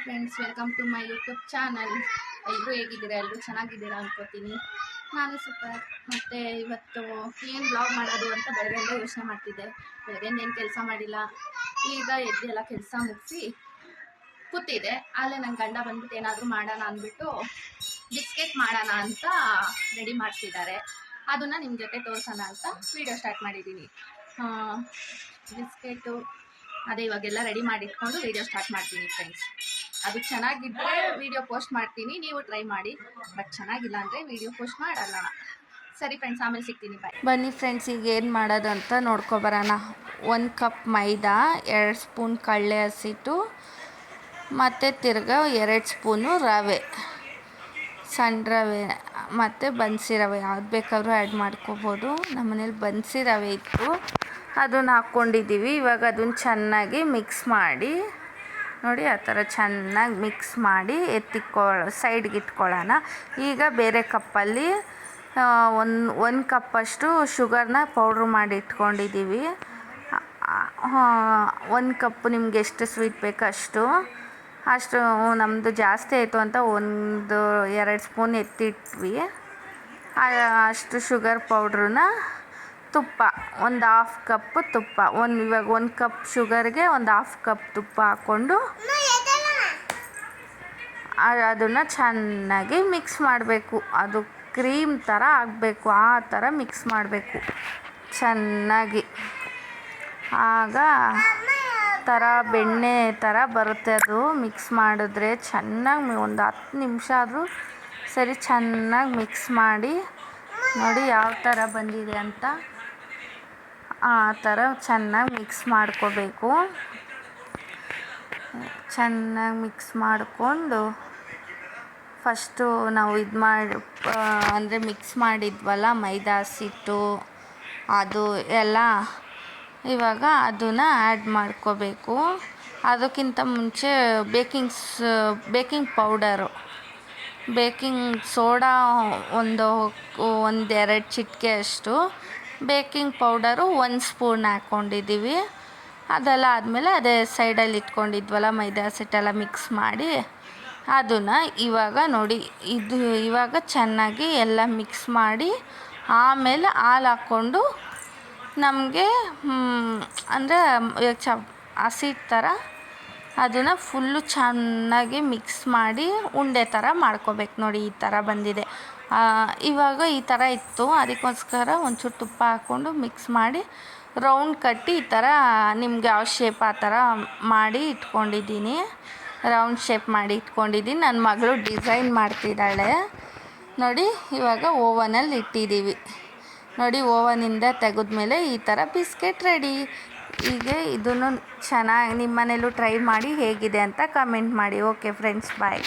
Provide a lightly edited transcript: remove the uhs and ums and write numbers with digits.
Friends, welcome to my YouTube channel. ಎಲ್ಲರೂ ಹೇಗಿದ್ದೀರಾ? ಎಲ್ಲರೂ ಚೆನ್ನಾಗಿದ್ದೀರಾ ಅನ್ಕೋತೀನಿ. ನಾನು ಸೂಪರ್. ಮತ್ತು ಇವತ್ತು ಏನು ಬ್ಲಾಗ್ ಮಾಡೋದು ಅಂತ ಬೆಳಗ್ಗೆಯಿಂದ ಯೋಚನೆ ಮಾಡ್ತಿದ್ದೆ. ಬೆಳಗ್ಗೆಯಿಂದ ಏನು ಕೆಲಸ ಮಾಡಿಲ್ಲ. ಈಗ ಎದ್ದೆಲ್ಲ ಕೆಲಸ ಮುಗಿಸಿ ಕೂತಿದೆ. ಆಲೇ ನನ್ನ ಗಂಡ ಬಂದ್ಬಿಟ್ಟು ಏನಾದರೂ ಮಾಡೋಣ ಅಂದ್ಬಿಟ್ಟು ಬಿಸ್ಕೆಟ್ ಮಾಡೋಣ ಅಂತ ರೆಡಿ ಮಾಡ್ತಿದ್ದಾರೆ. ಅದನ್ನು ನಿಮ್ಮ ಜೊತೆ ತೋರಿಸೋಣ ಅಂತ ವೀಡಿಯೋ ಸ್ಟಾರ್ಟ್ ಮಾಡಿದ್ದೀನಿ. ಬಿಸ್ಕೆಟು ಅದೇ ಇವಾಗೆಲ್ಲ ರೆಡಿ ಮಾಡಿ ಇಟ್ಕೊಂಡು ವೀಡಿಯೋ ಸ್ಟಾರ್ಟ್ ಮಾಡ್ತೀನಿ ಫ್ರೆಂಡ್ಸ್. ಅದು ಚೆನ್ನಾಗಿದ್ದರೆ ವೀಡಿಯೋ ಪೋಸ್ಟ್ ಮಾಡ್ತೀನಿ, ನೀವು ಟ್ರೈ ಮಾಡಿ. ಬಟ್ ಚೆನ್ನಾಗಿಲ್ಲ ಅಂದರೆ ವೀಡಿಯೋ ಪೋಸ್ಟ್ ಮಾಡಲ್ಲ. ಸರಿ ಫ್ರೆಂಡ್ಸ್, ಆಮೇಲೆ ಸಿಗ್ತೀನಿ, ಬಾಯ್. ಬನ್ನಿ ಫ್ರೆಂಡ್ಸ್, ಈಗ ಏನು ಮಾಡೋದು ಅಂತ ನೋಡ್ಕೊಬರೋಣ. 1 ಕಪ್ ಮೈದಾ, 2 ಸ್ಪೂನ್ ಕಡಲೆ ಹಸಿಟ್ಟು, ಮತ್ತು ತಿರ್ಗಾ 2 ಸ್ಪೂನು ರವೆ, ಸಣ್ಣ ರವೆ ಮತ್ತು ಬನ್ಸಿ ರವೆ, ಯಾವ್ದು ಬೇಕಾದ್ರೂ ಆ್ಯಡ್ ಮಾಡ್ಕೋಬೋದು. ನಮ್ಮನೇಲಿ ಬನ್ಸಿ ರವೆ ಇತ್ತು, ಅದನ್ನು ಹಾಕ್ಕೊಂಡಿದ್ದೀವಿ. ಇವಾಗ ಅದನ್ನು ಚೆನ್ನಾಗಿ ಮಿಕ್ಸ್ ಮಾಡಿ ನೋಡಿ, ಆ ಥರ ಚೆನ್ನಾಗಿ ಮಿಕ್ಸ್ ಮಾಡಿ ಸೈಡ್ಗೆ ಇಟ್ಕೊಳ್ಳೋಣ. ಈಗ ಬೇರೆ ಕಪ್ಪಲ್ಲಿ ಒಂದು ಕಪ್ಪಷ್ಟು ಶುಗರ್ನ ಪೌಡ್ರ್ ಮಾಡಿ ಇಟ್ಕೊಂಡಿದ್ದೀವಿ. 1 ಕಪ್ಪು ನಿಮ್ಗೆ ಎಷ್ಟು ಸ್ವೀಟ್ ಬೇಕೋ ಅಷ್ಟು ನಮ್ಮದು ಜಾಸ್ತಿ ಆಯಿತು ಅಂತ 1-2 ಸ್ಪೂನ್ ಎತ್ತಿಟ್ವಿ. ಅಷ್ಟು ಶುಗರ್ ಪೌಡ್ರನ್ನ ತುಪ್ಪ, 1/2 ಕಪ್ ತುಪ್ಪ, ಇವಾಗ 1 ಕಪ್ ಶುಗರ್ಗೆ 1/2 ಕಪ್ ತುಪ್ಪ ಹಾಕ್ಕೊಂಡು ಅದನ್ನು ಚೆನ್ನಾಗಿ ಮಿಕ್ಸ್ ಮಾಡಬೇಕು. ಅದು ಕ್ರೀಮ್ ಥರ ಆಗಬೇಕು, ಆ ಥರ ಮಿಕ್ಸ್ ಮಾಡಬೇಕು ಚೆನ್ನಾಗಿ. ಆಗ ಬೆಣ್ಣೆ ಥರ ಬರುತ್ತೆ. ಅದು ಮಿಕ್ಸ್ ಮಾಡಿದ್ರೆ ಚೆನ್ನಾಗಿ ಒಂದು 10 ನಿಮಿಷ ಆದರೂ ಸರಿ ಚೆನ್ನಾಗಿ ಮಿಕ್ಸ್ ಮಾಡಿ ನೋಡಿ ಯಾವ ಥರ ಬಂದಿದೆ ಅಂತ. ಆ ಥರ ಚೆನ್ನಾಗಿ ಮಿಕ್ಸ್ ಮಾಡ್ಕೋಬೇಕು. ಚೆನ್ನಾಗಿ ಮಿಕ್ಸ್ ಮಾಡಿಕೊಂಡು ಫಸ್ಟು ನಾವು ಅಂದರೆ ಮಿಕ್ಸ್ ಮಾಡಿದ್ವಲ್ಲ ಮೈದಾ ಹಸಿಟ್ಟು, ಅದು ಎಲ್ಲ ಇವಾಗ ಅದನ್ನು ಆ್ಯಡ್ ಮಾಡ್ಕೋಬೇಕು. ಅದಕ್ಕಿಂತ ಮುಂಚೆ ಬೇಕಿಂಗ್ ಪೌಡರು, ಬೇಕಿಂಗ್ ಸೋಡಾ 1-2 ಚಿಟಿಕೆ ಅಷ್ಟು, ಬೇಕಿಂಗ್ ಪೌಡರು 1 ಸ್ಪೂನ್ ಹಾಕ್ಕೊಂಡಿದ್ದೀವಿ. ಅದೆಲ್ಲ ಆದಮೇಲೆ ಅದೇ ಸೈಡಲ್ಲಿ ಇಟ್ಕೊಂಡಿದ್ವಲ್ಲ ಮೈದಾ ಹಸಿಟ್ಟೆಲ್ಲ ಮಿಕ್ಸ್ ಮಾಡಿ ಅದನ್ನು ಇವಾಗ ನೋಡಿ, ಇವಾಗ ಚೆನ್ನಾಗಿ ಎಲ್ಲ ಮಿಕ್ಸ್ ಮಾಡಿ ಆಮೇಲೆ ಹಾಲು ಹಾಕ್ಕೊಂಡು ನಮಗೆ ಅಂದರೆ ಹಸಿಟ್ಟು ಥರ ಅದನ್ನು ಫುಲ್ಲು ಚೆನ್ನಾಗಿ ಮಿಕ್ಸ್ ಮಾಡಿ ಉಂಡೆ ಥರ ಮಾಡ್ಕೋಬೇಕು. ನೋಡಿ ಈ ಥರ ಬಂದಿದೆ. ಇವಾಗ ಈ ಥರ ಇತ್ತು, ಅದಕ್ಕೋಸ್ಕರ ಒಂಚೂರು ತುಪ್ಪ ಹಾಕ್ಕೊಂಡು ಮಿಕ್ಸ್ ಮಾಡಿ ರೌಂಡ್ ಕಟ್ಟಿ ಈ ಥರ ನಿಮ್ಗೆ ಯಾವ ಶೇಪ್ ಆ ಥರ ಮಾಡಿ ಇಟ್ಕೊಂಡಿದ್ದೀನಿ. ರೌಂಡ್ ಶೇಪ್ ಮಾಡಿ ಇಟ್ಕೊಂಡಿದ್ದೀನಿ. ನನ್ನ ಮಗಳು ಡಿಸೈನ್ ಮಾಡ್ತಿದ್ದಾಳೆ ನೋಡಿ. ಇವಾಗ ಓವನಲ್ಲಿ ಇಟ್ಟಿದ್ದೀವಿ ನೋಡಿ. ಓವನಿಂದ ತೆಗೆದ್ಮೇಲೆ ಈ ಥರ ಬಿಸ್ಕೆಟ್ ರೆಡಿ. ಹೀಗೆ ಇದನ್ನು ಚೆನ್ನಾಗಿ ನಿಮ್ಮ ಮನೇಲೂ ಟ್ರೈ ಮಾಡಿ ಹೇಗಿದೆ ಅಂತ ಕಮೆಂಟ್ ಮಾಡಿ. ಓಕೆ ಫ್ರೆಂಡ್ಸ್, ಬಾಯ್.